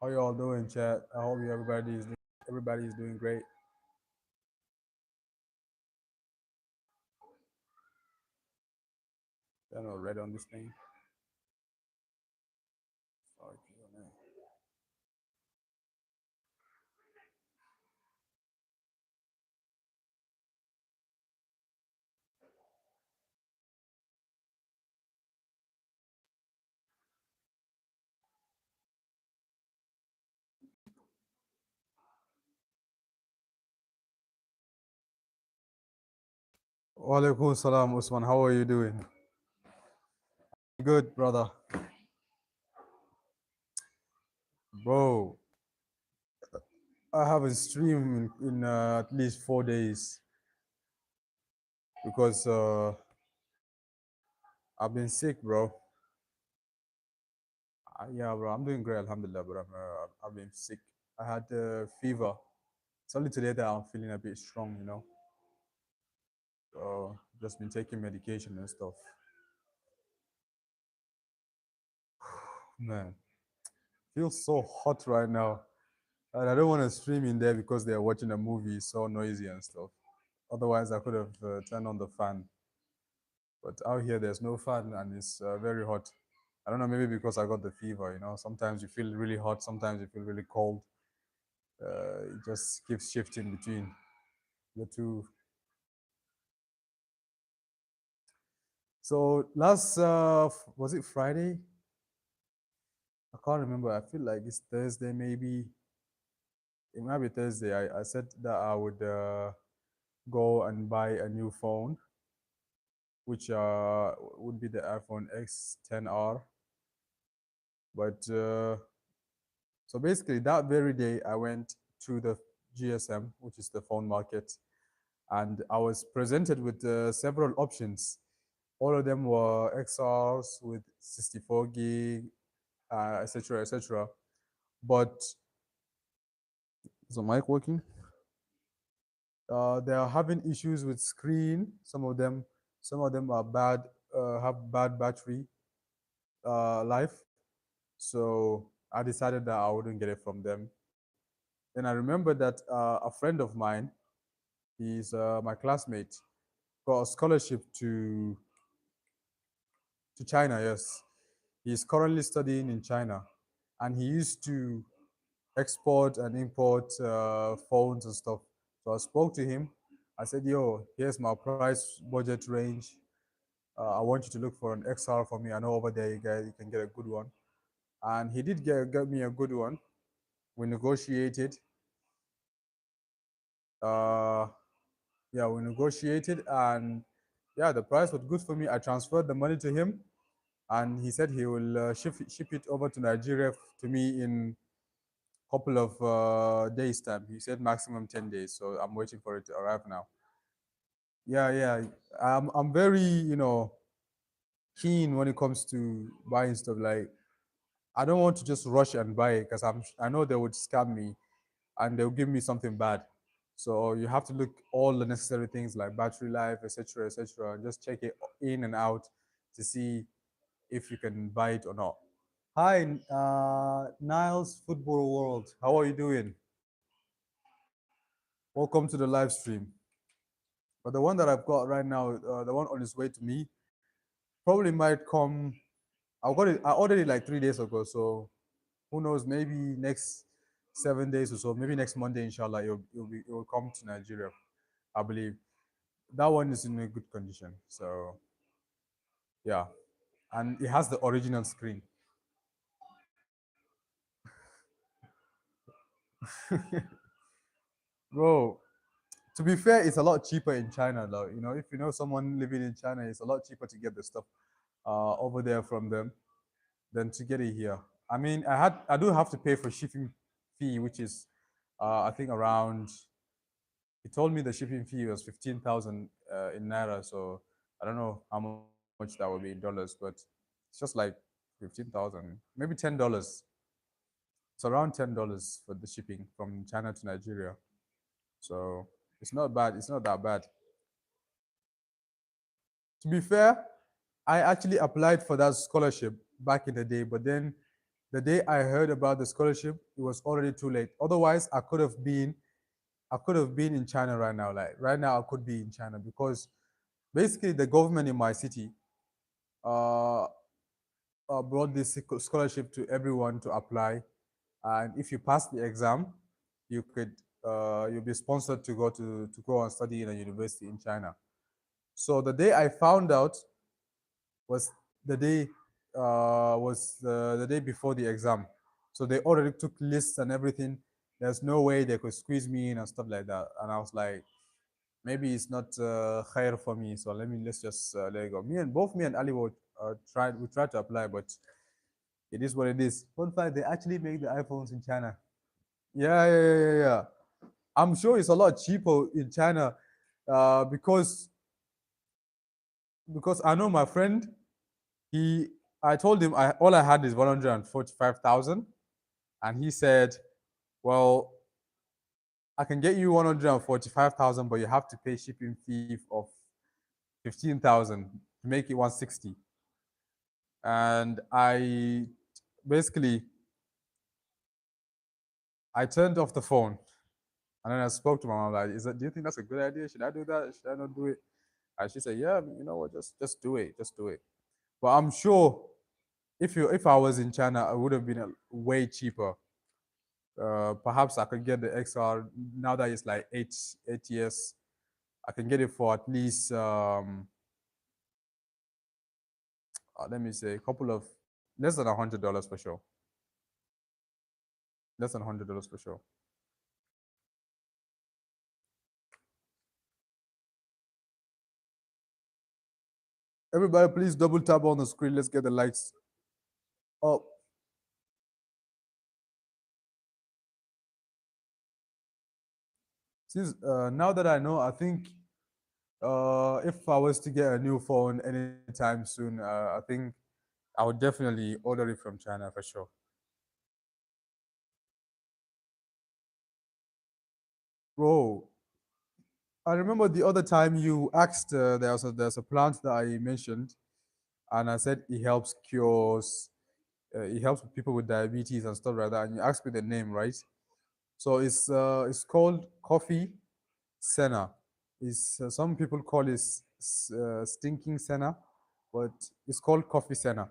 How you all doing, chat? I hope everybody is doing great. I know red on this thing. Sorry, Q&A. Walaikum salam, Usman. How are you doing? Good, brother. Bro, I haven't streamed in at least 4 days because I've been sick, bro. Yeah, bro. I'm doing great, alhamdulillah, but I've been sick. I had fever. It's only today that I'm feeling a bit strong. Just been taking medication and stuff. Man, feels so hot right now. And I don't want to stream in there because they're watching a movie, so noisy and stuff. Otherwise, I could have turned on the fan. But out here, there's no fan and it's very hot. I don't know, maybe because I got the fever. Sometimes you feel really hot, sometimes you feel really cold. It just keeps shifting between the two. So was it Friday? I can't remember. I feel like it's Thursday, maybe. It might be Thursday. I said that I would go and buy a new phone, which would be the iPhone X10R. But so basically, that very day, I went to the GSM, which is the phone market, and I was presented with several options. All of them were XRs with 64 gig, etc., etc. But is the mic working? They are having issues with screen. Some of them are bad, have bad battery life. So I decided that I wouldn't get it from them. Then I remember that a friend of mine, he's my classmate, got a scholarship to China. Yes, he's currently studying in China, and he used to export and import phones and stuff. So I spoke to him. I said, "Yo, here's my price budget range. I want you to look for an XR for me. I know over there you can get a good one." And he did get me a good one. We negotiated. Uh, yeah, we negotiated, and yeah, the price was good for me. I transferred the money to him, and he said he will ship it over to Nigeria to me in a couple of days time. He said maximum 10 days, so I'm waiting for it to arrive now. Yeah, yeah, I'm very keen when it comes to buying stuff. Like, I don't want to just rush and buy it because I know they would scam me and they'll give me something bad. So you have to look all the necessary things like battery life, etc., and just check it in and out to see if you can buy it or not. Hi, Niles Football World. How are you doing? Welcome to the live stream. But the one that I've got right now, the one on its way to me, probably might come. I ordered it like 3 days ago, so who knows? Maybe next 7 days or so. Maybe next Monday, inshallah, it will come to Nigeria. I believe that one is in a good condition. So yeah, and it has the original screen. Bro, to be fair, it's a lot cheaper in China, though. If you know someone living in China, it's a lot cheaper to get the stuff over there from them than to get it here. I mean, I do have to pay for shipping fee, which is I think around. He told me the shipping fee was 15,000 in naira, so I don't know how much that would be in dollars, but it's just like 15,000, maybe $10. It's around $10 for the shipping from China to Nigeria. So it's not bad. It's not that bad. To be fair, I actually applied for that scholarship back in the day, but then the day I heard about the scholarship, it was already too late. Otherwise, I could have been in China right now. Like right now, I could be in China because basically the government in my city uh, brought this scholarship to everyone to apply, and if you pass the exam, you could you'll be sponsored to go and study in a university in China. So the day I found out was the day the day before the exam. So they already took lists and everything. There's no way they could squeeze me in and stuff like that. And I was like, maybe it's not higher for me. So let's just let it go. Me and Ali were tried to apply, but it is what it is. Fun fact: they actually make the iPhones in China. Yeah, yeah, yeah, yeah, yeah. I'm sure it's a lot cheaper in China because I know my friend. He, I told him all I had is 145,000, and he said, "Well, I can get you 145,000, but you have to pay shipping fee of 15,000 to make it 160." And I basically I turned off the phone, and then I spoke to my mom like, "Is that? Do you think that's a good idea? Should I do that? Should I not do it?" And she said, "Yeah, you know what? Just do it. Just do it." But I'm sure if I was in China, it would have been way cheaper. Perhaps I could get the XR now that it's like 8 years. I can get it for at least let me say a couple of less than $100 for sure. Less than $100 for sure. Everybody, please double tap on the screen. Let's get the likes up. Since now that I know, I think if I was to get a new phone anytime soon, I think I would definitely order it from China for sure. Bro, I remember the other time you asked there's a plant that I mentioned, and I said it helps people with diabetes and stuff like that. And you asked me the name, right? So it's called coffee senna. Is some people call it stinking senna, but it's called coffee senna.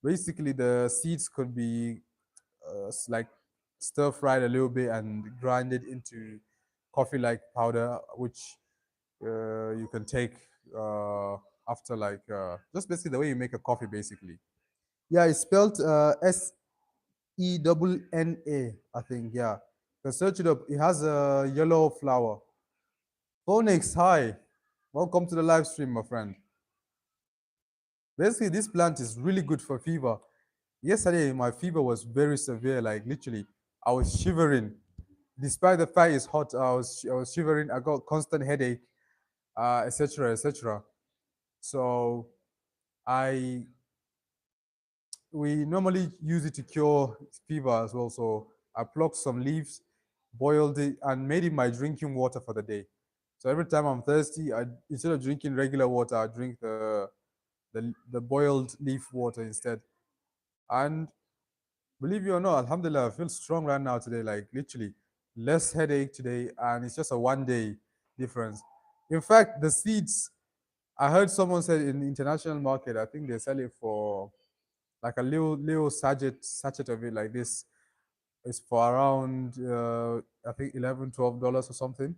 Basically, the seeds could be like stir fried a little bit and grinded into coffee like powder, which you can take after like just basically the way you make a coffee, basically. Yeah, it's spelled SENNA, I think. Yeah, you can search it up. It has a yellow flower. Phoenix, hi, welcome to the live stream, my friend. Basically, this plant is really good for fever. Yesterday, my fever was very severe. Like literally, I was shivering. Despite the fact it's hot, I was shivering. I got constant headache, etc., etc. So I we normally use it to cure fever as well. So I plucked some leaves, boiled it, and made it my drinking water for the day. So every time I'm thirsty, I instead of drinking regular water, I drink the boiled leaf water instead. And believe you or not, Alhamdulillah, I feel strong right now today. Like literally, less headache today, and it's just a 1 day difference. In fact, the seeds I heard someone said in the international market, I think they sell it for like a little sachet of it like this is for around I think 11 $12 or something.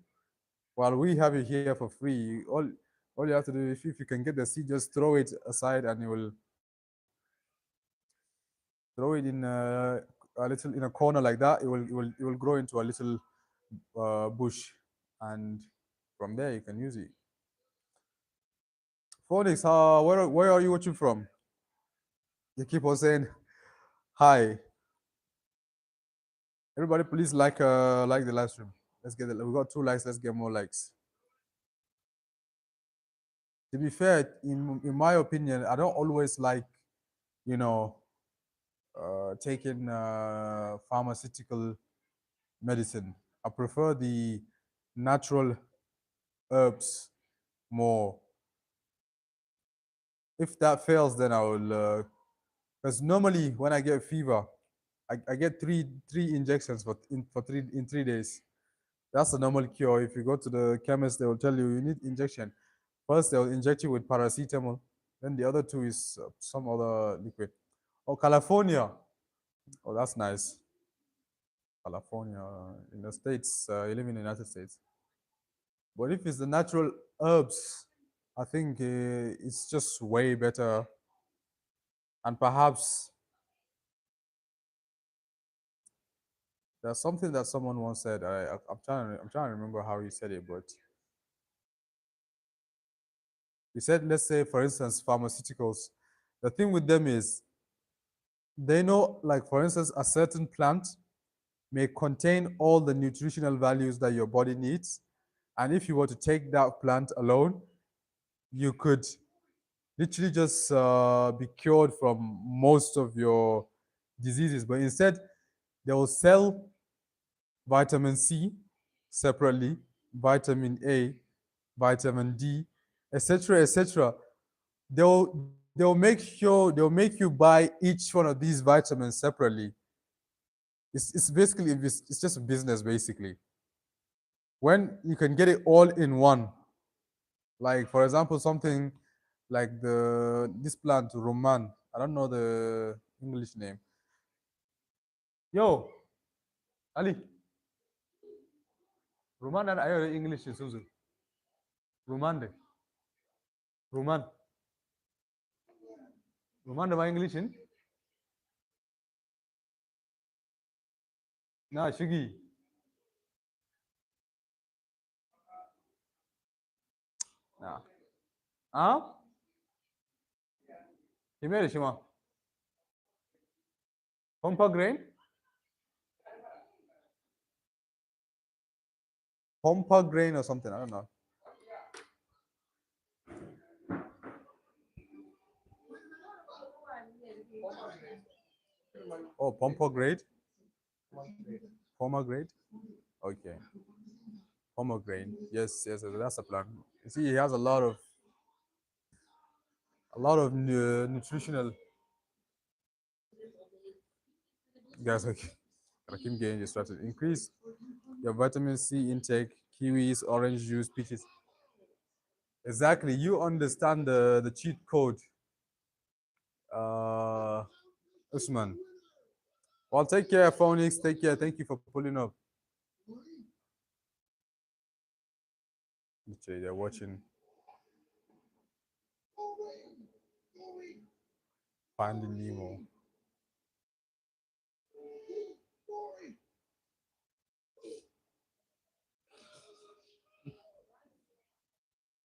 While we have it here for free, all you have to do if you can get the seed, just throw it aside and you will throw it in a little in a corner like that. It will grow into a little bush, and from there you can use it. Phoenix, where are you watching from? You keep on saying hi. Everybody, please like the live stream. Let's get it. We got 2 likes. Let's get more likes. To be fair, in my opinion, I don't always like you know taking pharmaceutical medicine. I prefer the natural herbs more. If that fails, then I will. Because normally when I get fever, I get three injections for 3 days. That's a normal cure. If you go to the chemist, they will tell you need injection. First, they'll inject you with paracetamol. Then the other two is some other liquid. Oh, California. Oh, that's nice. California in the States. You live in the United States. But if it's the natural herbs, I think it's just way better. And perhaps there's something that someone once said. I'm trying to remember how he said it, but he said, let's say, for instance, pharmaceuticals. The thing with them is they know, like for instance, a certain plant may contain all the nutritional values that your body needs. And if you were to take that plant alone, you could literally just be cured from most of your diseases. But instead, they will sell vitamin C separately, vitamin A, vitamin D, etc., etc. They'll make you buy each one of these vitamins separately. It's basically it's just a business basically. When you can get it all in one, like for example something like the this plant roman, I don't know the English name. Yo, Ali, roman and I English is Suzu. Roman de. Roman. Roman my English in? Na shigi. Na. Ah? Himere shima. Pomegranate? Pomegranate or something, I don't know. Oh, pomegranate? Pomegranate? Okay. Pomegranate. Yes, yes, that's a plant. You see, he has a lot of nutritional. Guys, okay. I keep getting distracted. Increase your vitamin C intake, kiwis, orange juice, peaches. Exactly. You understand the cheat code, Usman. Well, take care, Phonix. Take care. Thank you for pulling up. Literally, they're watching Finding Nemo.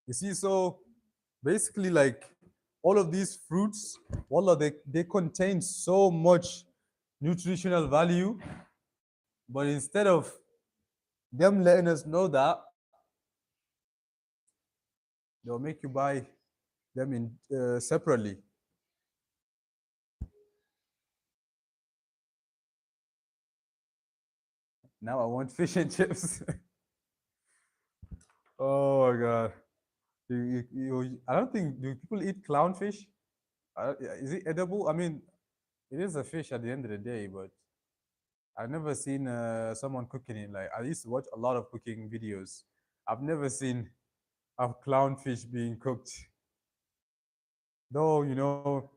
You see, so basically, like all of these fruits, wallah, they contain so much nutritional value, but instead of them letting us know that, they'll make you buy them in separately. Now I want fish and chips. Oh my god. I don't think, do people eat clownfish? Is it edible? I mean, it is a fish at the end of the day, but I've never seen someone cooking it. Like I used to watch a lot of cooking videos. I've never seen a clownfish being cooked. Though,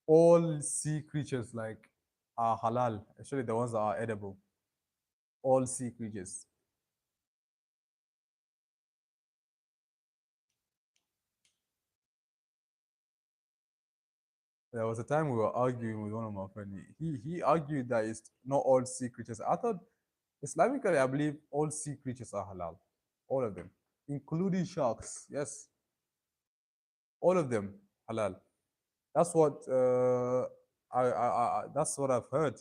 all sea creatures like are halal, especially the ones that are edible. All sea creatures. There was a time we were arguing with one of my friends. He argued that it's not all sea creatures. I thought Islamically, I believe all sea creatures are halal, all of them, including sharks. Yes, all of them halal. That's what that's what I've heard.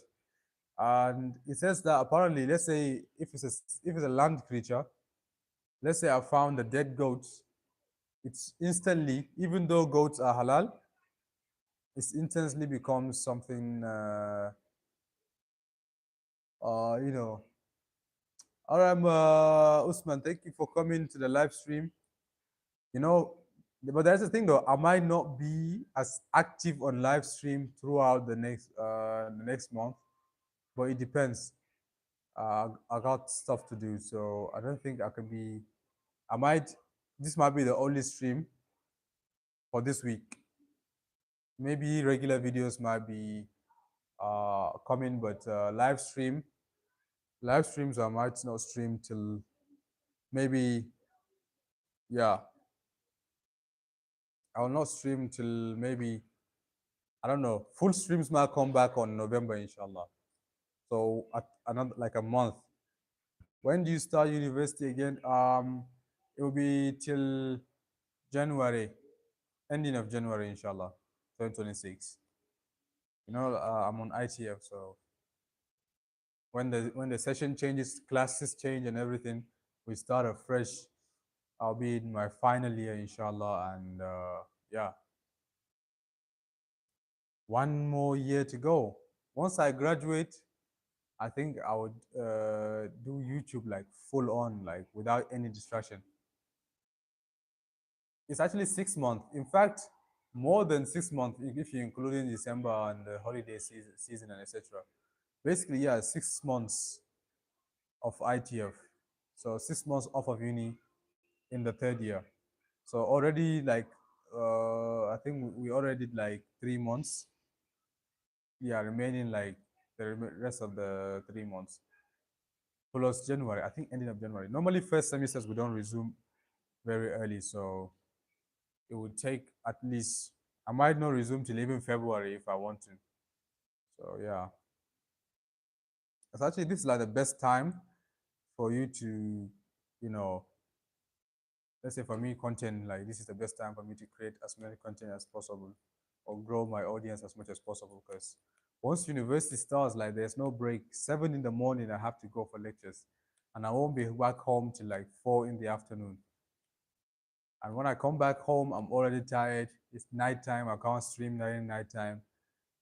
And it says that apparently, let's say if it's a land creature, let's say I found a dead goat, it's instantly, even though goats are halal, it's instantly becomes something. You know. All right, Usman, thank you for coming to the live stream. You know, but there's the thing though, I might not be as active on live stream throughout the next month. but it depends. I got stuff to do, so I don't think I can be. I might. This might be the only stream for this week. Maybe regular videos might be coming, but live streams I might not stream till maybe, yeah, I will not stream till maybe, I don't know. Full streams might come back on November, inshallah. So at another like a month. When do you start university again? It will be till January, ending of January, inshallah, 2026. I'm on ITF, so when the session changes, classes change, and everything, we start afresh. I'll be in my final year, inshallah, and yeah, one more year to go. Once I graduate, I think I would do YouTube like full on, like without any distraction. It's actually 6 months. In fact, more than 6 months if you include in December and the holiday season and etc. Basically, yeah, 6 months of ITF. So 6 months off of uni in the third year. So already like I think we already did like 3 months. Yeah, remaining like the rest of the 3 months plus January. I think ending of January. Normally, first semesters we don't resume very early, so it would take at least. I might not resume till even February if I want to. So yeah, it's actually this is like the best time for you to, you know, let's say for me, content like this is the best time for me to create as many content as possible or grow my audience as much as possible because once university starts, like there's no break. 7 in the morning, I have to go for lectures, and I won't be back home till like 4 in the afternoon. And when I come back home, I'm already tired. It's nighttime. I can't stream during nighttime.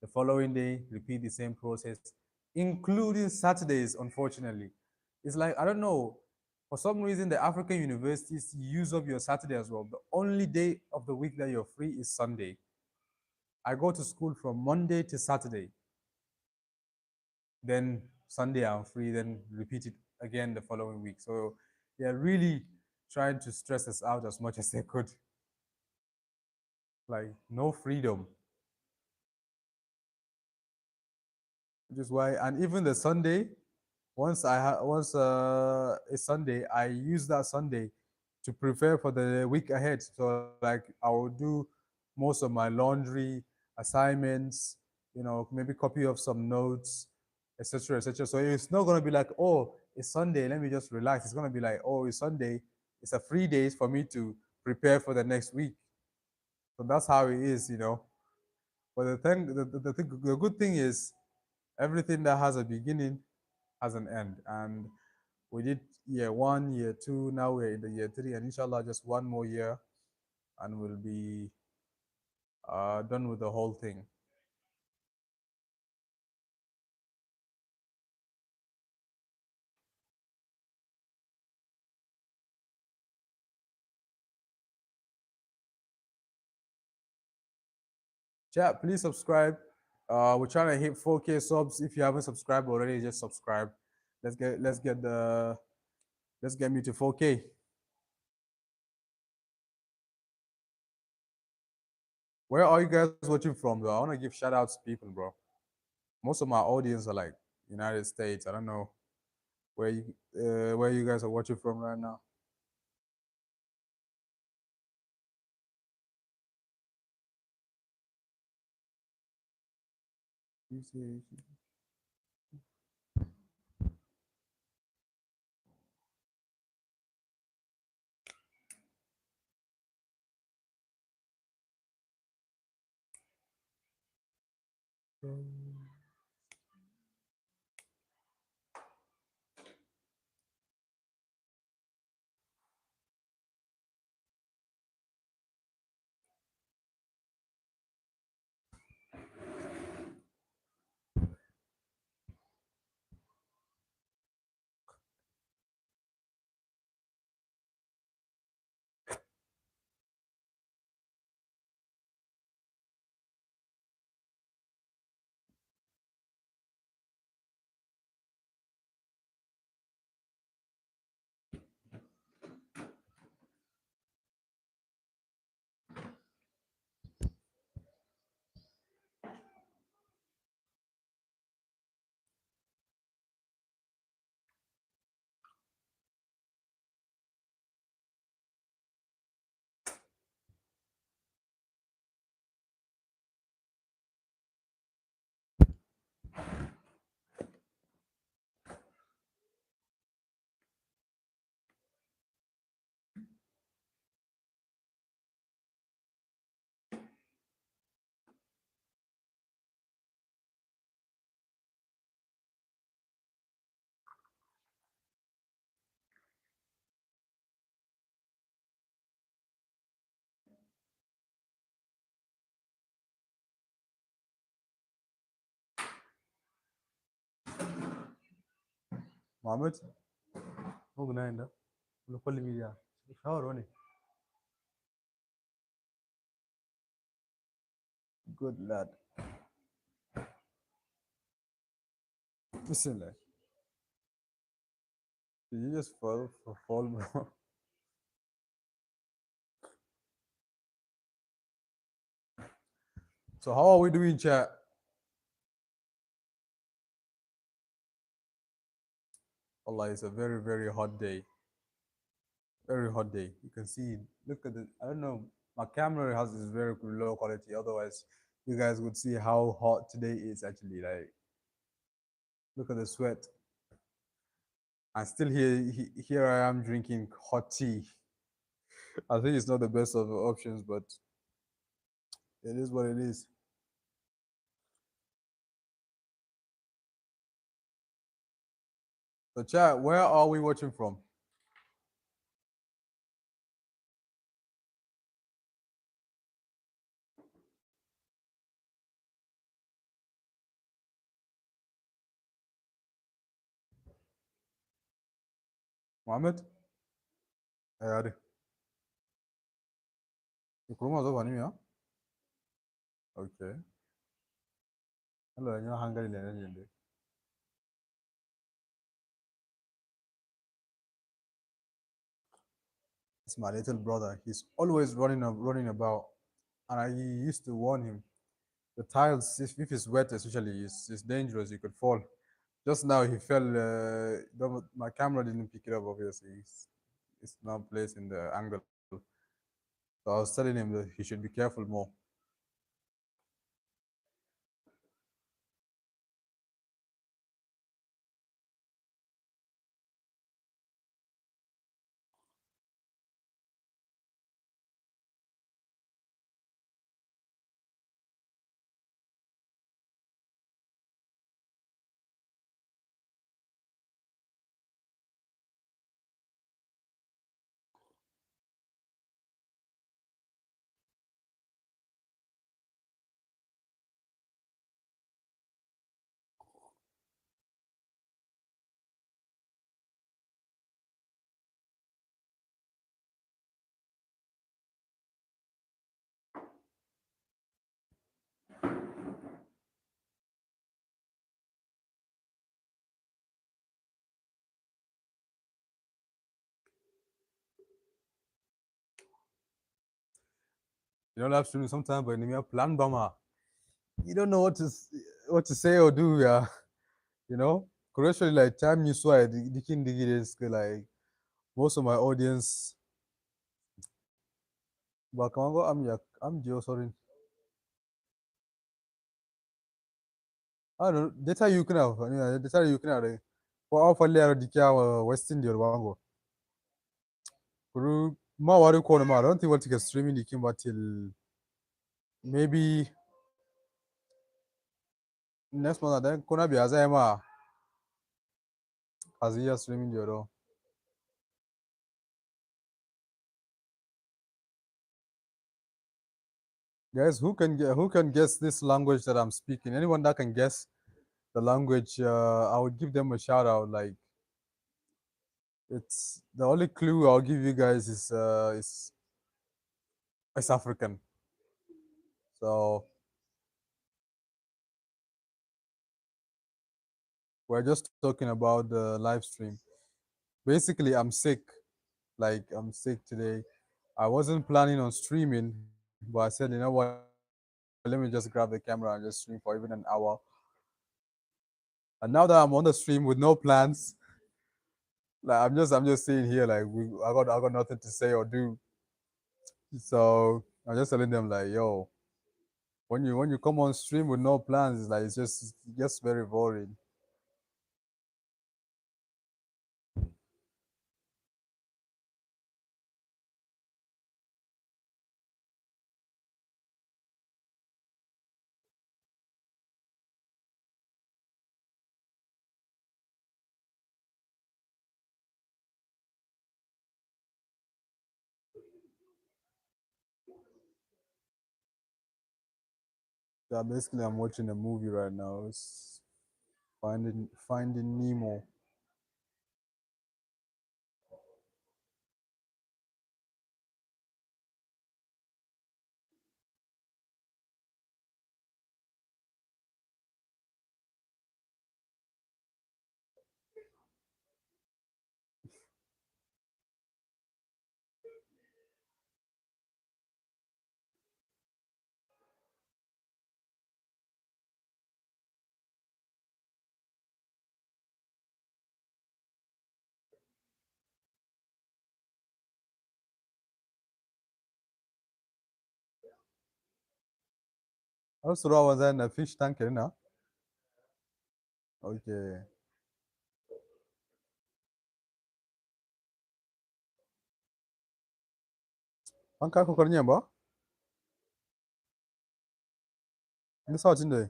The following day, repeat the same process, including Saturdays, unfortunately. It's like, I don't know, for some reason, the African universities use up your Saturday as well. The only day of the week that you're free is Sunday. I go to school from Monday to Saturday. Then Sunday I'm free, then repeat it again the following week. So they're really trying to stress us out as much as they could. Like no freedom. Which is why, and even the Sunday, once it's Sunday, I use that Sunday to prepare for the week ahead. So like I will do most of my laundry, assignments, maybe copy of some notes, etc., etc. So it's not gonna be like, oh, it's Sunday, let me just relax. It's gonna be like, oh, it's Sunday, it's a free day for me to prepare for the next week. So that's how it is. But the good thing is everything that has a beginning has an end. And we did year one, year two, now we're in the year three, and inshallah, just one more year and we'll be done with the whole thing. Chat, please subscribe. We're trying to hit 4K subs. If you haven't subscribed already, just subscribe. Let's get me to 4K. Where are you guys watching from, though? I want to give shout outs to people, bro. Most of my audience are like United States. I don't know where you guys are watching from right now. Mohammed, who gonna end up? Local media. Shower on it. Good lad. Listen, like, did you just fall, bro? So how are we doing, chat? Allah, it's a very, very hot day. Very hot day. You can see, look at the, I don't know, my camera has this very low quality. Otherwise, you guys would see how hot today is actually. Like, look at the sweat. And still here I am drinking hot tea. I think it's not the best of the options, but it is what it is. So, chat, where are we watching from? Mohammed? Eh, hadi. Ukuruma zo bani ya? Okay. Hello, you're hungry, Leonard. It's my little brother. He's always running about, and I used to warn him. The tiles, if it's wet, especially, it's dangerous. You could fall. Just now, he fell. My camera didn't pick it up. Obviously, it's not placed in the angle. So I was telling him that he should be careful more. You know, live streaming sometimes, but in the plan bama, you don't know what to say or do. Yeah, you know. Correctly, like time you saw it, the king is like most of my audience. But come on, I'm Joe. Sorry. I don't know. Data you can have. Data you can have. For all for layer the kya West India wango. Kuru ma wari ko ma. I don't think what you can streaming the king till maybe next month. Then kuna be azema as you streaming the. Guys, who can guess this language that I'm speaking? Anyone that can guess the language, I would give them a shout out. Like it's the only clue I'll give you guys is African. So we're just talking about the live stream. Basically, I'm sick. Like I'm sick today. I wasn't planning on streaming, but I said, you know what? Let me just grab the camera and just stream for even an hour. And now that I'm on the stream with no plans, like I'm just sitting here like I got nothing to say or do. So I'm just telling them like, yo, when you come on stream with no plans, it's like it's just very boring. Yeah, basically I'm watching a movie right now. It's Finding Nemo. Also, I was in a fish tanker now. Okay. Anka ko kornya ba? Ni sa chin de.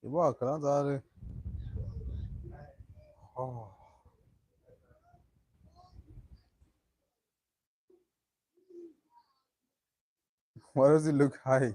Iba kala zare. Oh. Why does it look high?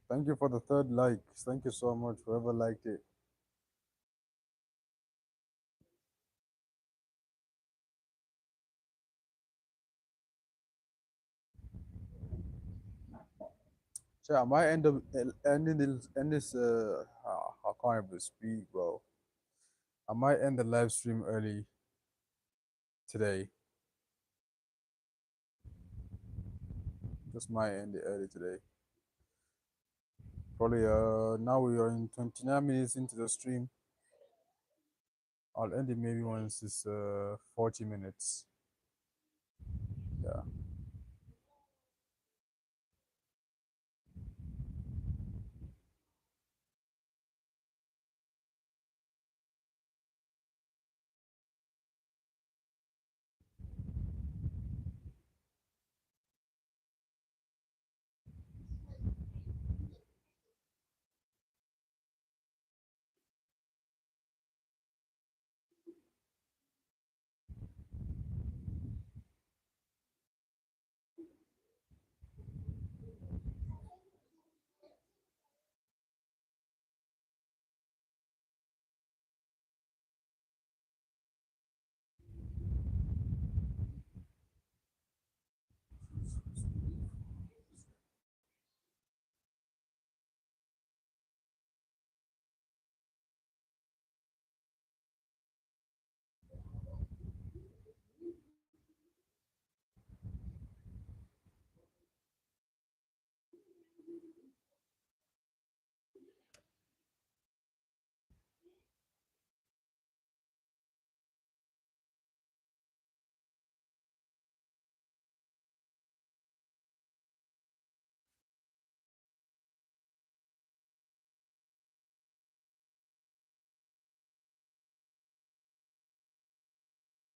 Thank you for the third like. Thank you so much, whoever liked it. So I might end up ending this. I can't even speak, bro. I might end the live stream early today. Just might end it early today. Probably now we are in 29 minutes into the stream. I'll end it maybe once it's 40 minutes. Yeah.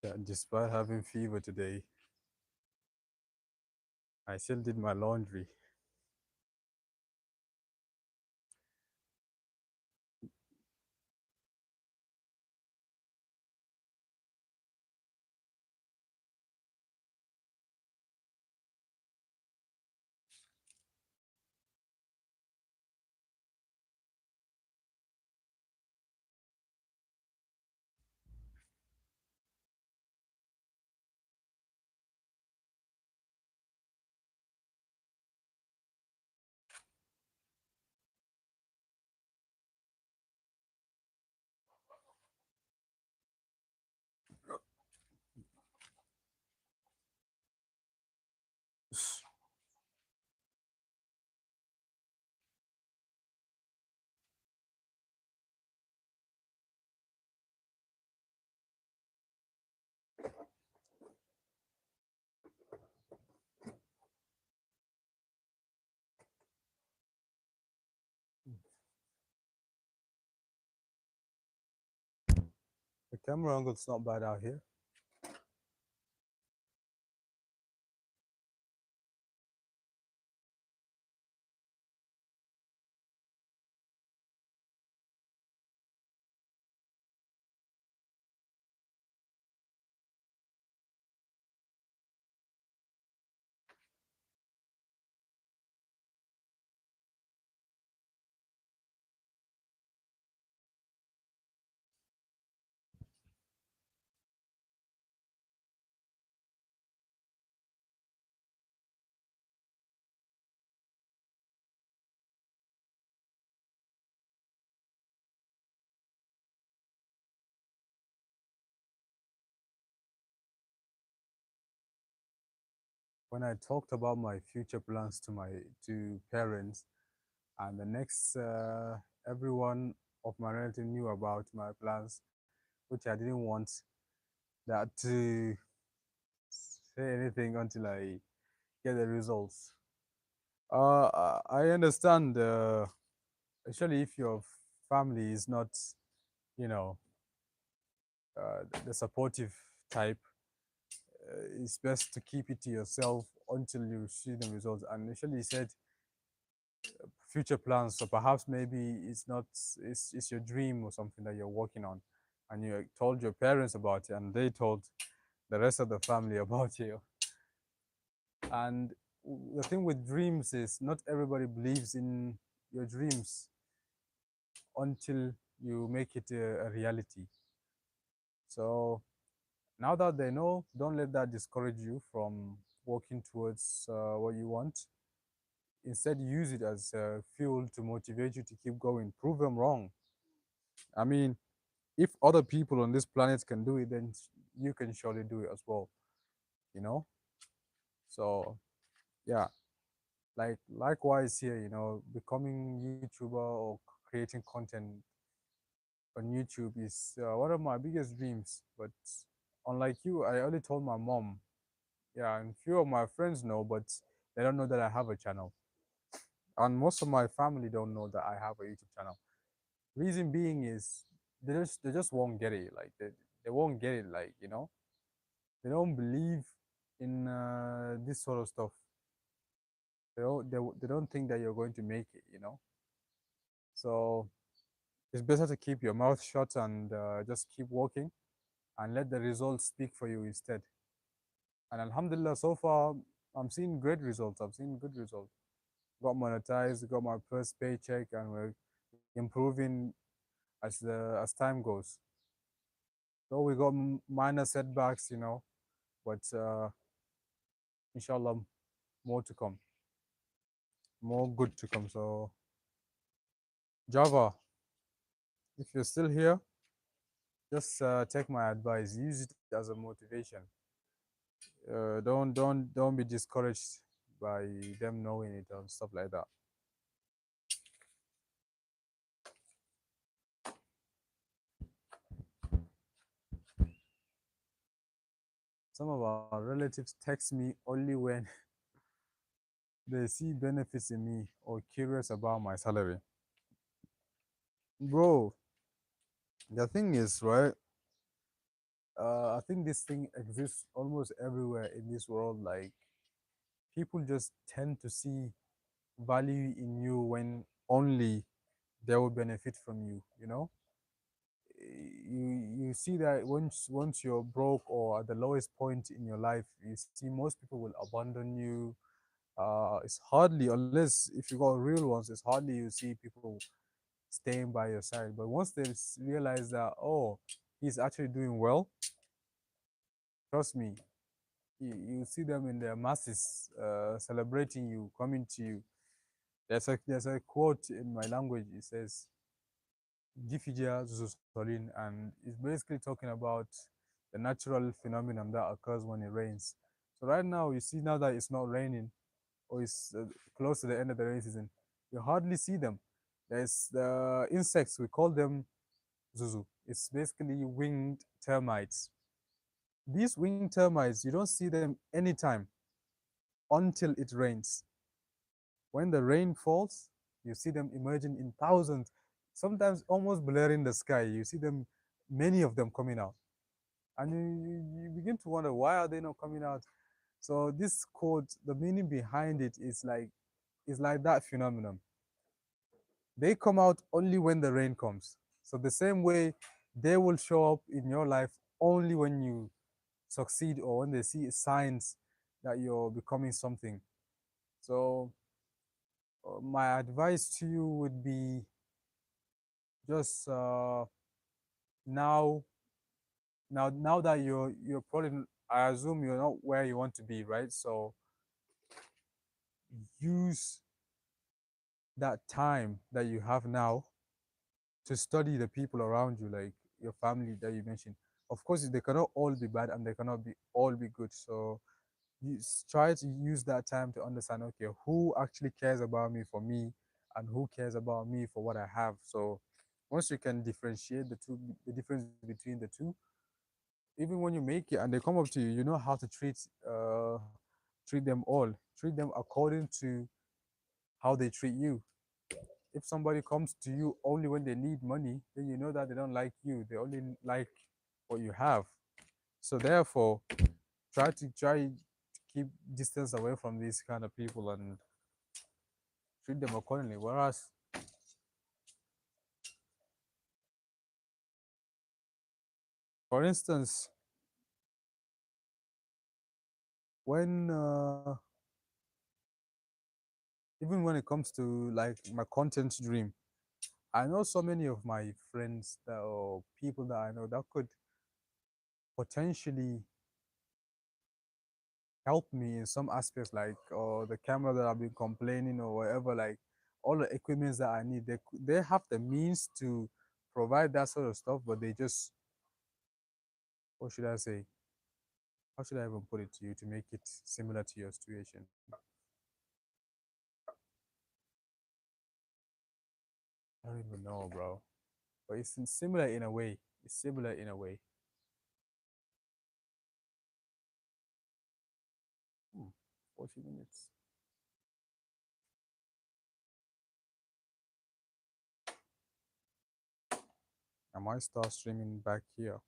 Yeah, despite having fever today, I still did my laundry. camera angle's not bad out here. When I talked about my future plans to my to parents, and the next everyone of my relative knew about my plans, which I didn't want that to say anything until I get the results. I understand, especially if your family is not, you know, the supportive type. It's best to keep it to yourself until you see the results. And initially, he said future plans, so perhaps maybe it's your dream or something that you're working on, and you told your parents about it, and they told the rest of the family about you. And the thing with dreams is not everybody believes in your dreams until you make it a reality. So now that they know, don't let that discourage you from working towards what you want. Instead, use it as fuel to motivate you to keep going. Prove them wrong. I mean, if other people on this planet can do it, then you can surely do it as well. You know. So yeah, like likewise here, becoming YouTuber or creating content on YouTube is one of my biggest dreams. But unlike you, I only told my mom. Yeah, and few of my friends know, but they don't know that I have a channel. And most of my family don't know that I have a YouTube channel. Reason being is they just won't get it. Like they won't get it. Like they don't believe in this sort of stuff. They don't think that you're going to make it. So it's better to keep your mouth shut and just keep working and let the results speak for you instead. And Alhamdulillah, so far I'm seeing great results. I've seen good results. Got monetized, got my first paycheck, and we're improving as time goes. So we got minor setbacks, but inshallah, more to come, more good to come. So Java, if you're still here, just take my advice. Use it as a motivation. Don't be discouraged by them knowing it and stuff like that. Some of our relatives text me only when they see benefits in me or curious about my salary. Bro, the thing is, right? I think this thing exists almost everywhere in this world. Like people just tend to see value in you when only they will benefit from you. You see that once you're broke or at the lowest point in your life, you see most people will abandon you. It's hardly, unless if you got real ones, it's hardly you see people staying by your side. But once they realize that, oh, he's actually doing well, trust me, you see them in their masses celebrating you, coming to you. There's a quote in my language. It says Gifija Zusolin, and it's basically talking about the natural phenomenon that occurs when it rains. So right now, you see now that it's not raining, or it's close to the end of the rain season, you hardly see them. There's the insects, we call them Zuzu. It's basically winged termites. These winged termites, you don't see them anytime until it rains. When the rain falls, you see them emerging in thousands, sometimes almost blurring the sky. You see them, many of them coming out. and you begin to wonder why are they not coming out. So this quote, the meaning behind it is like that phenomenon. They come out only when the rain comes. So the same way they will show up in your life only when you succeed or when they see signs that you're becoming something. So my advice to you would be just now now that you're probably, I assume you're not where you want to be, right? So use that time that you have now to study the people around you, like your family that you mentioned. Of course, they cannot all be bad and they cannot be all be good. So try to use that time to understand, okay, who actually cares about me for me, and who cares about me for what I have. So once you can differentiate the difference between the two, even when you make it and they come up to you, you know how to treat them all, treat them according to how they treat you. If somebody comes to you only when they need money, then you know that they don't like you. They only like what you have. So therefore, try to keep distance away from these kind of people and treat them accordingly. Whereas, for instance, when even when it comes to like my content dream, I know so many of my friends that or people that I know that could potentially help me in some aspects, like or the camera that I've been complaining or whatever, like all the equipments that I need. They have the means to provide that sort of stuff, but they just, what should I say? How should I even put it to you to make it similar to your situation? I don't even know, bro. But it's similar in a way. It's similar in a way. 40 minutes. I might start streaming back here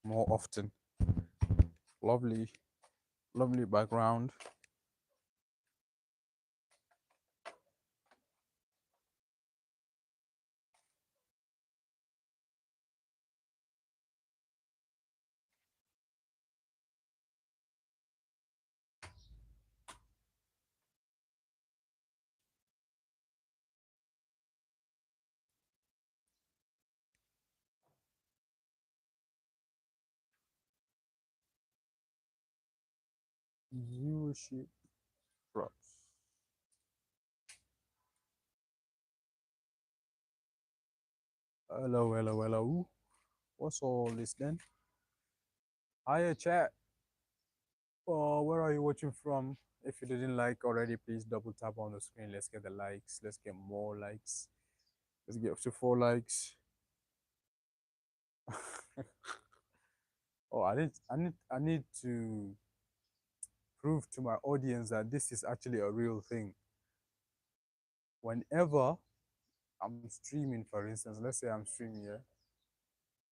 more often. Lovely, lovely background. Viewership drops. Hello, hello, hello. What's all this then? Hiya, chat. Where are you watching from? If you didn't like already, please double tap on the screen. Let's get the likes. Let's get more likes. Let's get up to 4 likes. Oh, I need to prove to my audience that this is actually a real thing. Whenever I'm streaming, for instance, let's say I'm streaming here,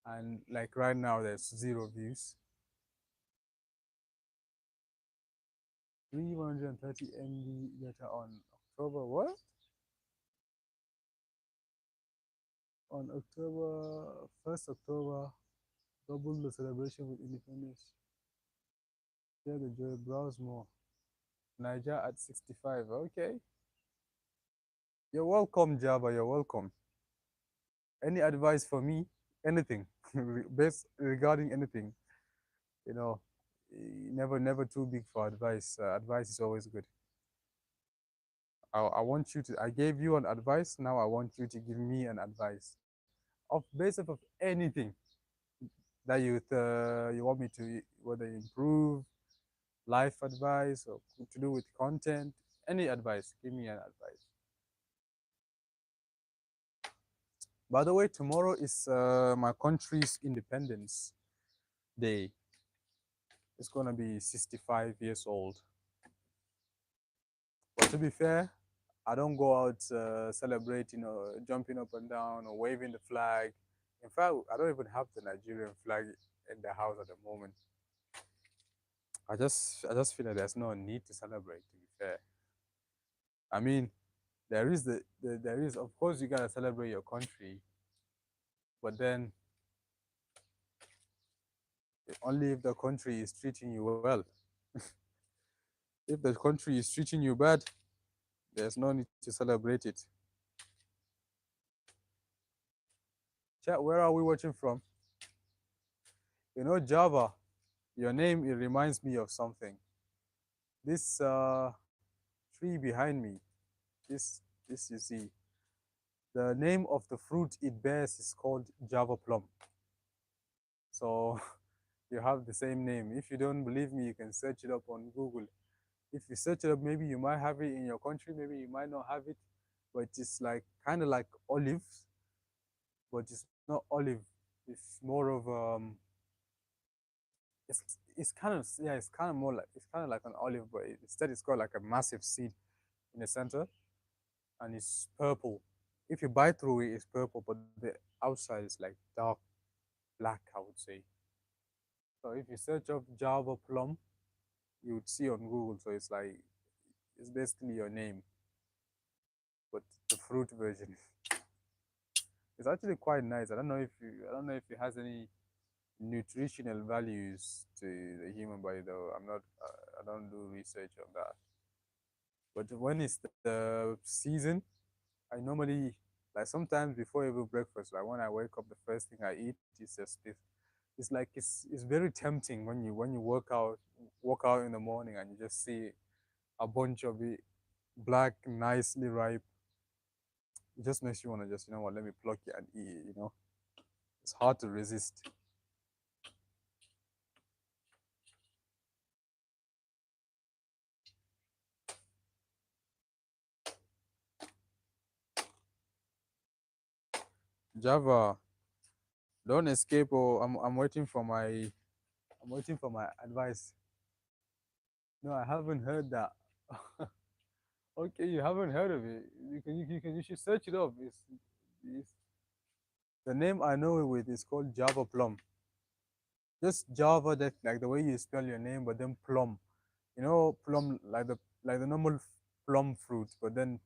and like right now there's 0 views, 330 MB data on October what? On October 1st October, double the celebration with independence. Share the joy, browse more. Niger at 65. Okay. You're welcome, Java. You're welcome. Any advice for me? Anything. Based regarding anything. You know, never too big for advice. Advice is always good. I want you to, I gave you an advice. Now I want you to give me an advice of basis of anything that you want me to, whether improve, life advice or to do with content, any advice. Give me an advice. By the way, tomorrow is my country's Independence Day. It's gonna be 65 years old. But to be fair, I don't go out celebrating or jumping up and down or waving the flag. In fact, I don't even have the Nigerian flag in the house at the moment. I just feel like there's no need to celebrate. To be fair, I mean, there is there is, of course, you gotta celebrate your country, but then only if the country is treating you well. If the country is treating you bad, there's no need to celebrate it. Chat, where are we watching from? You know, Java, your name, it reminds me of something. This tree behind me, this this you see, the name of the fruit it bears is called Java plum. So you have the same name. If you don't believe me, you can search it up on Google. If you search it up, maybe you might have it in your country, maybe you might not have it, but it's like kind of like olives, but it's not olive. It's more of it's kind of, yeah, it's kind of more like, it's kind of like an olive, but instead it's got like a massive seed in the center, and it's purple. If you bite through it, it's purple, but the outside is like dark black, I would say. So if you search up Java plum, you would see on Google. So it's like, it's basically your name, but the fruit version. It's actually quite nice. I don't know if it has any nutritional values to the human body, though. I don't do research on that. But when it's the season, I normally, like sometimes before every breakfast, like when I wake up, the first thing I eat is a stiff. It's like it's very tempting when you walk out in the morning and you just see a bunch of it, black, nicely ripe. It just makes you want to just, you know what, let me pluck it and eat it, you know. It's hard to resist. Java, don't escape. Or I'm waiting for my advice. No, I haven't heard that. Okay, you haven't heard of it. You should search it up. It's the name I know it with is called Java plum. Just Java, that like the way you spell your name, but then plum. You know, plum like the normal plum fruit, but then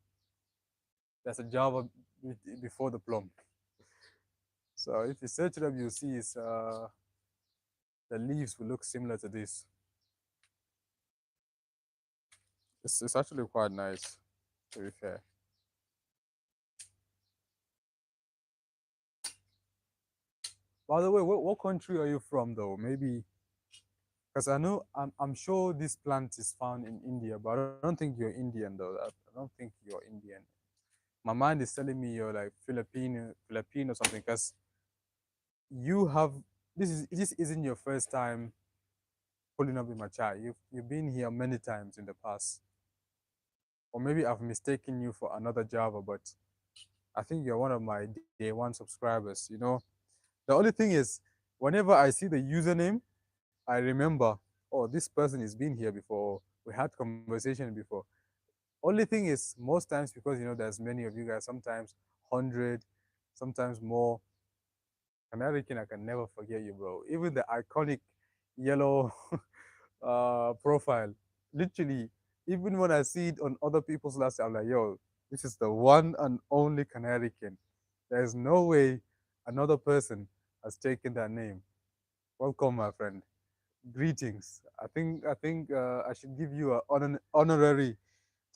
there's a Java before the plum. So if you search it up, you'll see the leaves will look similar to this. It's actually quite nice, to be fair. By the way, what country are you from, though? Maybe because I know I'm sure this plant is found in India, but I don't think you're Indian, though. I don't think you're Indian. My mind is telling me you're like Filipino or something, because you have this isn't your first time pulling up in my chat. You've been here many times in the past, or maybe I've mistaken you for another Java, but I think you're one of my day one subscribers. You know, the only thing is, whenever I see the username, I remember, oh, this person has been here before. We had conversation before. Only thing is, most times, because you know there's many of you guys, sometimes 100, sometimes more. American, I can never forget you, bro. Even the iconic yellow profile, literally, even when I see it on other people's lists, I'm like, yo, this is the one and only Canarican. There's no way another person has taken that name. Welcome, my friend. Greetings. I should give you a honorary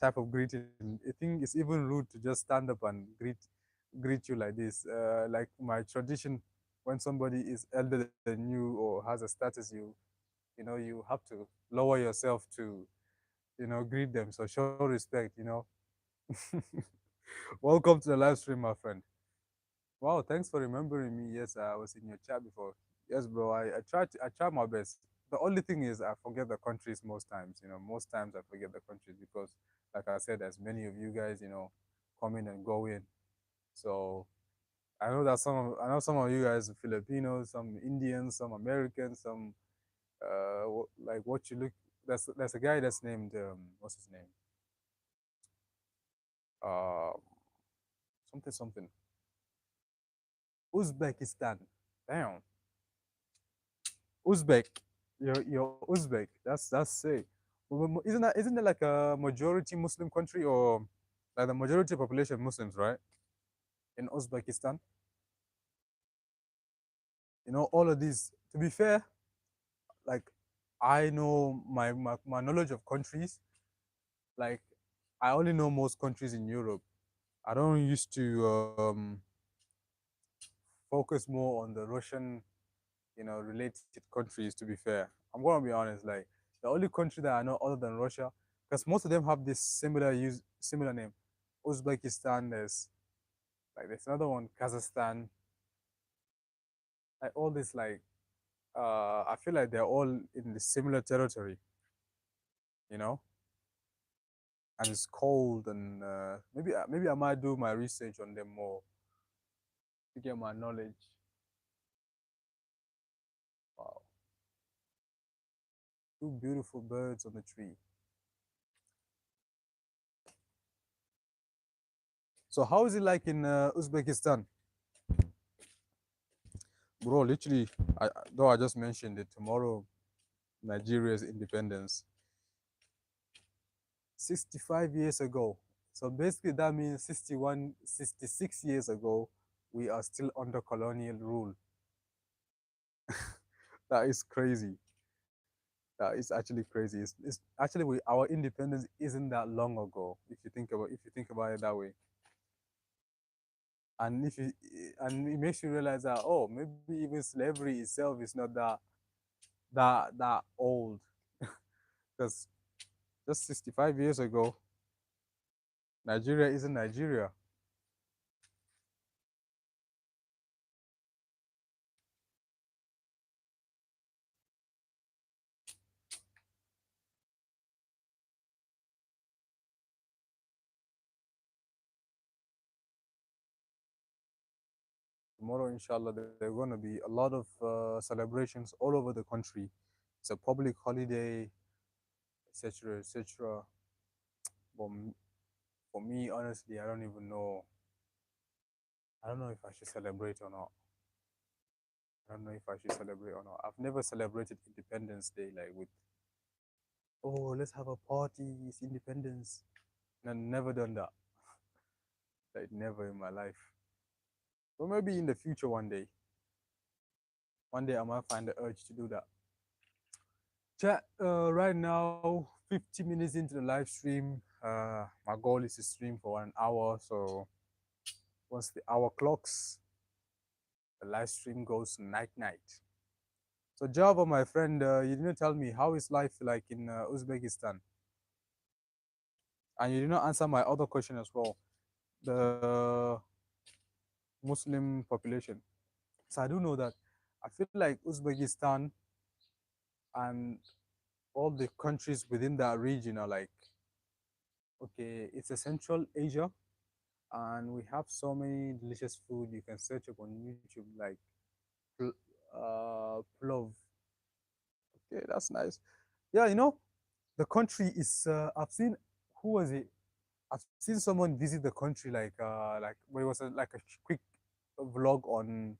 type of greeting. I think it's even rude to just stand up and greet you like this. Like my tradition, when somebody is elder than you or has a status, you know, you have to lower yourself to, you know, greet them. So show respect, you know. Welcome to the live stream, my friend. Wow, thanks for remembering me. Yes, I was in your chat before. Yes, bro. I try my best. The only thing is I forget the countries most times. You know, most times I forget the countries because, like I said, there's many of you guys, you know, come in and go in. So I know some of you guys are Filipinos, some Indians, some Americans, some like what you look. There's a guy that's named what's his name? Uh, something Uzbekistan. Damn. Uzbek. You're Uzbek. That's sick. Isn't that like a majority Muslim country, or like the majority population Muslims, right? In Uzbekistan, all of these. To be fair, like I know my knowledge of countries. Like I only know most countries in Europe. I don't used to focus more on the Russian, related countries. To be fair, I'm gonna be honest. Like the only country that I know other than Russia, because most of them have this similar name. Uzbekistan. There's another one, Kazakhstan. Like all this, like I feel like they're all in the similar territory, you know, and it's cold, and maybe I might do my research on them more to get my knowledge. Wow, two beautiful birds on the tree. So how is it like in Uzbekistan, bro? Literally, though I just mentioned it. Tomorrow, Nigeria's independence, 65 years ago. So basically, that means 61, 66 years ago, we are still under colonial rule. That is crazy. That is actually crazy. It's actually our independence isn't that long ago, if you think about it that way. And if you and it makes you realize that, oh, maybe even slavery itself is not that old, because just 65 years ago, Nigeria isn't Nigeria. Tomorrow, inshallah, there are going to be a lot of celebrations all over the country. It's a public holiday, etc., etc. But for me, honestly, I don't even know. I don't know if I should celebrate or not. I don't know if I should celebrate or not. I've never celebrated Independence Day like with, oh, let's have a party, it's independence. No, never done that. Like never in my life. But maybe in the future one day. One day I might find the urge to do that. Chat, right now, 50 minutes into the live stream. My goal is to stream for 1 hour. So once the hour clocks, the live stream goes night night. So Java, my friend, you didn't tell me how is life like in Uzbekistan, and you did not answer my other question as well. The Muslim population. So I do know that. I feel like Uzbekistan and all the countries within that region are like, okay, it's a Central Asia, and we have so many delicious food you can search up on YouTube, like plov. Okay, that's nice. Yeah, the country is. I've seen, who was it? I've seen someone visit the country like where it was like a quick vlog on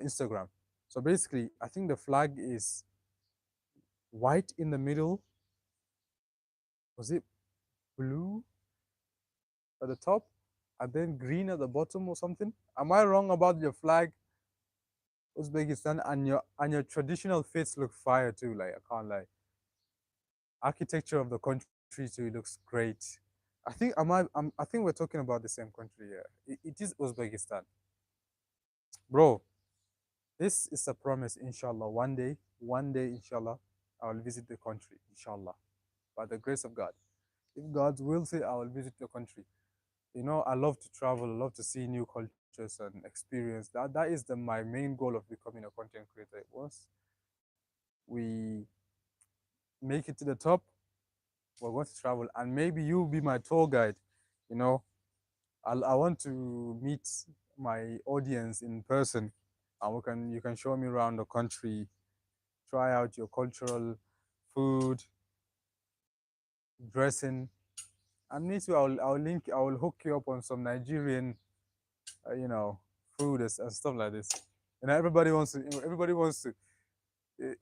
Instagram. So basically, I think the flag is white in the middle. Was it blue at the top, and then green at the bottom or something? Am I wrong about your flag, Uzbekistan? And your traditional fates look fire too. Like I can't lie. Architecture of the country too looks great. I think we're talking about the same country here. It is Uzbekistan, bro. This is a promise, inshallah. One day, inshallah, I will visit the country, inshallah, by the grace of God. If God's will say, I will visit the country. I love to travel, I love to see new cultures and experience. That is my main goal of becoming a content creator. Once we make it to the top, we're going to travel, and maybe you'll be my tour guide. You know, I want to meet my audience in person, and you can show me around the country, try out your cultural food, dressing, and me too. I will hook you up on some Nigerian, uh, you know, food and stuff like this. Everybody wants to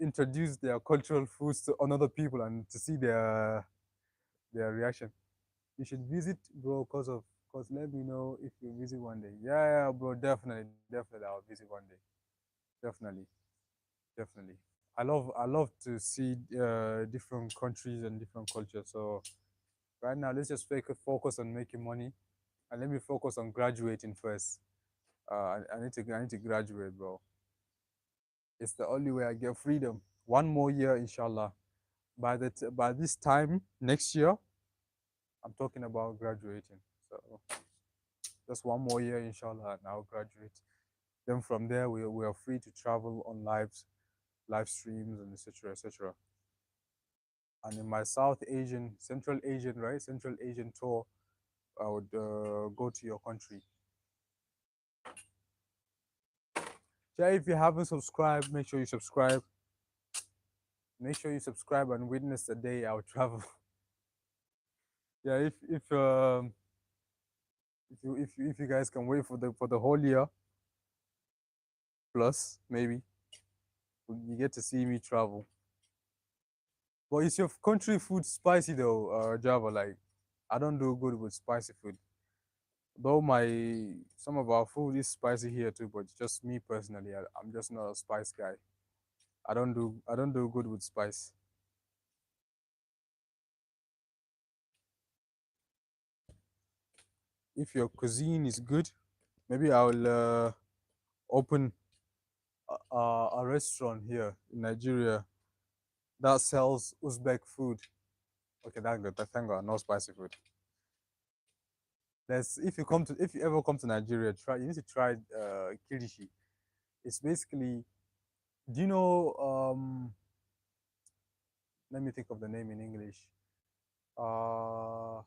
introduce their cultural foods to another people and to see their reaction. You should visit, bro, cause let me know if you visit one day. Yeah, yeah, bro, definitely, I'll visit one day. Definitely, definitely. I love to see different countries and different cultures. So right now, let's just focus on making money, and let me focus on graduating first. I need to graduate, bro. It's the only way I get freedom. One more year, inshallah. By this time next year, I'm talking about graduating. So just one more year, inshallah, and I'll graduate. Then from there, we are free to travel on live streams, and etc. etc. And in my South Asian, Central Asian, right, Central Asian tour, I would go to your country. Yeah, if you haven't subscribed, make sure you subscribe. Make sure you subscribe and witness the day I'll travel. Yeah, if you guys can wait for the whole year plus, maybe you get to see me travel. But is your country food spicy though, Java? Like, I don't do good with spicy food. Though my some of our food is spicy here too, but just me personally, I'm just not a spice guy. I don't do good with spice. If your cuisine is good, maybe I'll open a restaurant here in Nigeria that sells Uzbek food. Okay, that good. Thank God, no spicy food. If you ever come to Nigeria, you need to try kirishi. It's basically, do you know let me think of the name in English. Do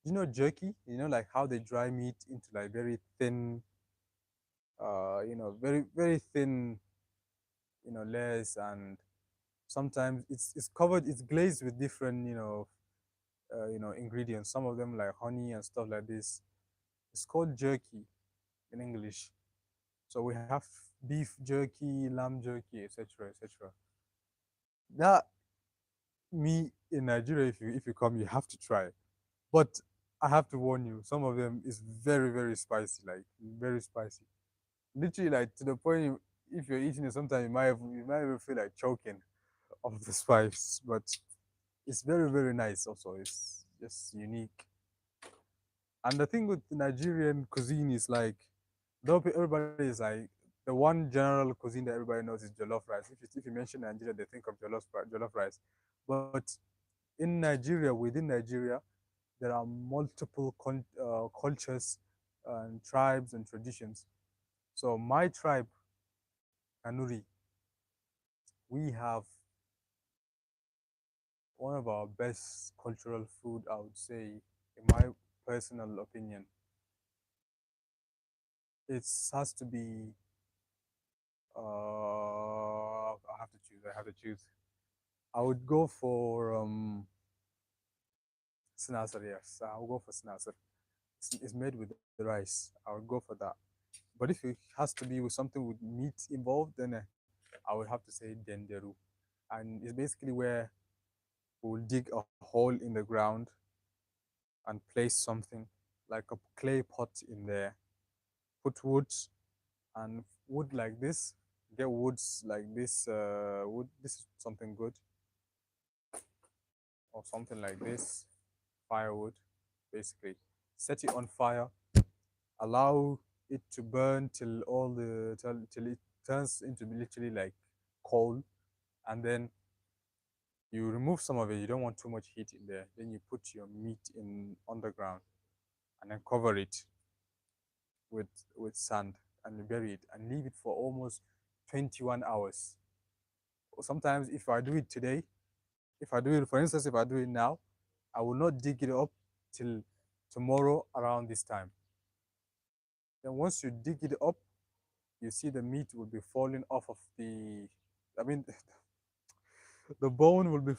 you know jerky? You know, like how they dry meat into like very thin, very very thin, layers, and sometimes it's covered, it's glazed with different, ingredients. Some of them like honey and stuff like this. It's called jerky in English. So we have beef jerky, lamb jerky, etc., etc. That me in Nigeria, if you come, you have to try it. But I have to warn you, some of them is very very spicy, like very spicy. Literally, like to the point if you're eating it, sometimes you might even feel like choking of the spice. But it's very very nice. Also, it's just unique. And the thing with the Nigerian cuisine is like, though everybody is like, the one general cuisine that everybody knows is jollof rice. If you mention Nigeria, they think of jollof rice. But in Nigeria, within Nigeria, there are multiple cultures and tribes and traditions. So my tribe, Kanuri, we have one of our best cultural food, I would say, in my personal opinion. It has to be. I have to choose. I have to choose. I would go for sinasar. Yes, I'll go for sinasar. It's made with the rice. I would go for that. But if it has to be with something with meat involved, then I would have to say denderu. And it's basically where we'll dig a hole in the ground and place something like a clay pot in there. Put woods and wood like this. Get woods like this. Wood. This is something good, or something like this. Firewood, basically. Set it on fire. Allow it to burn till it turns into literally like coal, and then you remove some of it. You don't want too much heat in there. Then you put your meat in underground and then cover it with with sand and bury it and leave it for almost 21 hours. Or sometimes if I do it today, if I do it, for instance, if I do it now, I will not dig it up till tomorrow around this time. Then once you dig it up, you see the meat will be falling off of I mean, the bone will be,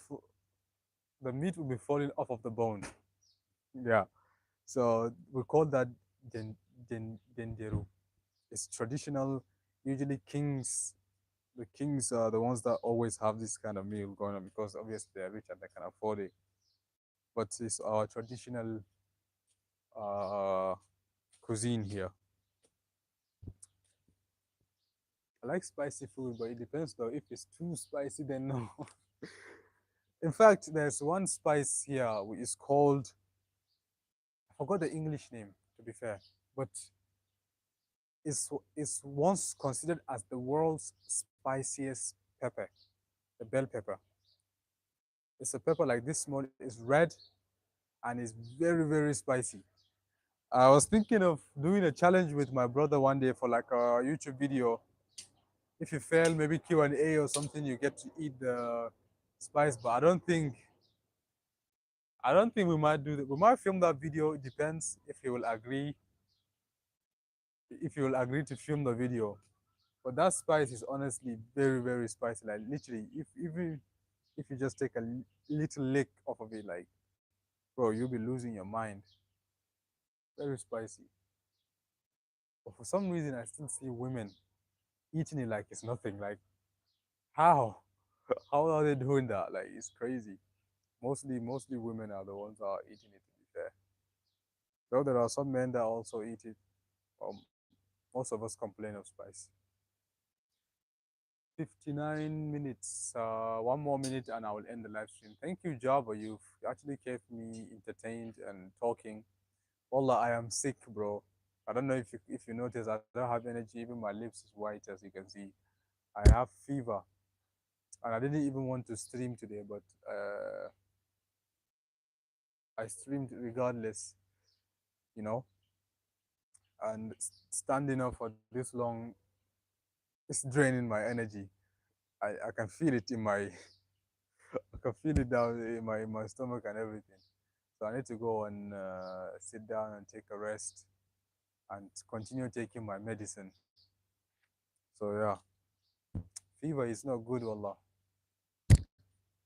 the meat will be falling off of the bone. Yeah. So we call that denderu. It's traditional. Usually kings, The kings are the ones that always have this kind of meal going on because obviously they're rich and they can afford it. But it's our traditional uh, cuisine here. I like spicy food, but it depends though. If it's too spicy, then no. In fact, there's one spice here which is called, I forgot the English name to be fair, but it's once considered as the world's spiciest pepper, the bell pepper. It's a pepper like this small, it's red and it's very, very spicy. I was thinking of doing a challenge with my brother one day for like a YouTube video. If you fail, maybe Q&A or something, you get to eat the spice. But I don't think we might do that. We might film that video. It depends if he will agree. If he will agree to film the video. But that spice is honestly very, very spicy. Like literally, if you just take a little lick off of it, like bro, you'll be losing your mind. Very spicy. But for some reason, I still see women eating it like it's nothing. Like how? How are they doing that? Like it's crazy. Mostly women are the ones that are eating it. To be fair, though there are some men that also eat it. Um, most of us complain of spice. 59 minutes. One more minute and I will end the live stream. Thank you, Java. You've actually kept me entertained and talking. Wallah, I am sick, bro. I don't know if you notice, I don't have energy. Even my lips is white, as you can see. I have fever, and I didn't even want to stream today, but I streamed regardless, you know. And standing up for this long, it's draining my energy. I can feel it in my I can feel it down in my stomach and everything. So I need to go and sit down and take a rest and continue taking my medicine. So yeah, fever is not good, wallah.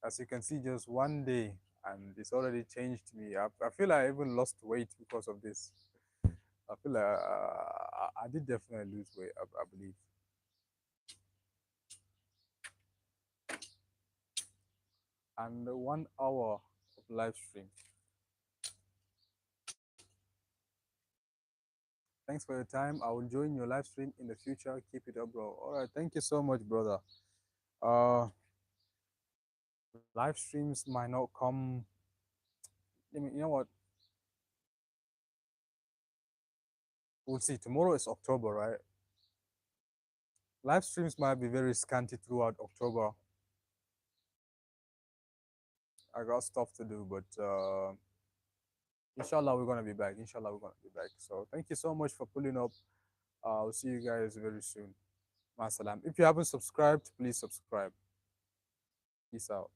As you can see, just one day and it's already changed me. I feel like I even lost weight because of this. I feel like I did definitely lose weight, I believe. And 1 hour of live stream. Thanks for your time. I will join your live stream in the future. Keep it up, bro. All right. Thank you so much, brother. Uh, live streams might not come. I mean, you know what? We'll see. Tomorrow is October, right? Live streams might be very scanty throughout October. I got stuff to do, but inshallah, we're gonna be back. Inshallah, we're gonna be back. So thank you so much for pulling up. I'll see you guys very soon. Masalam. If you haven't subscribed, please subscribe. Peace out.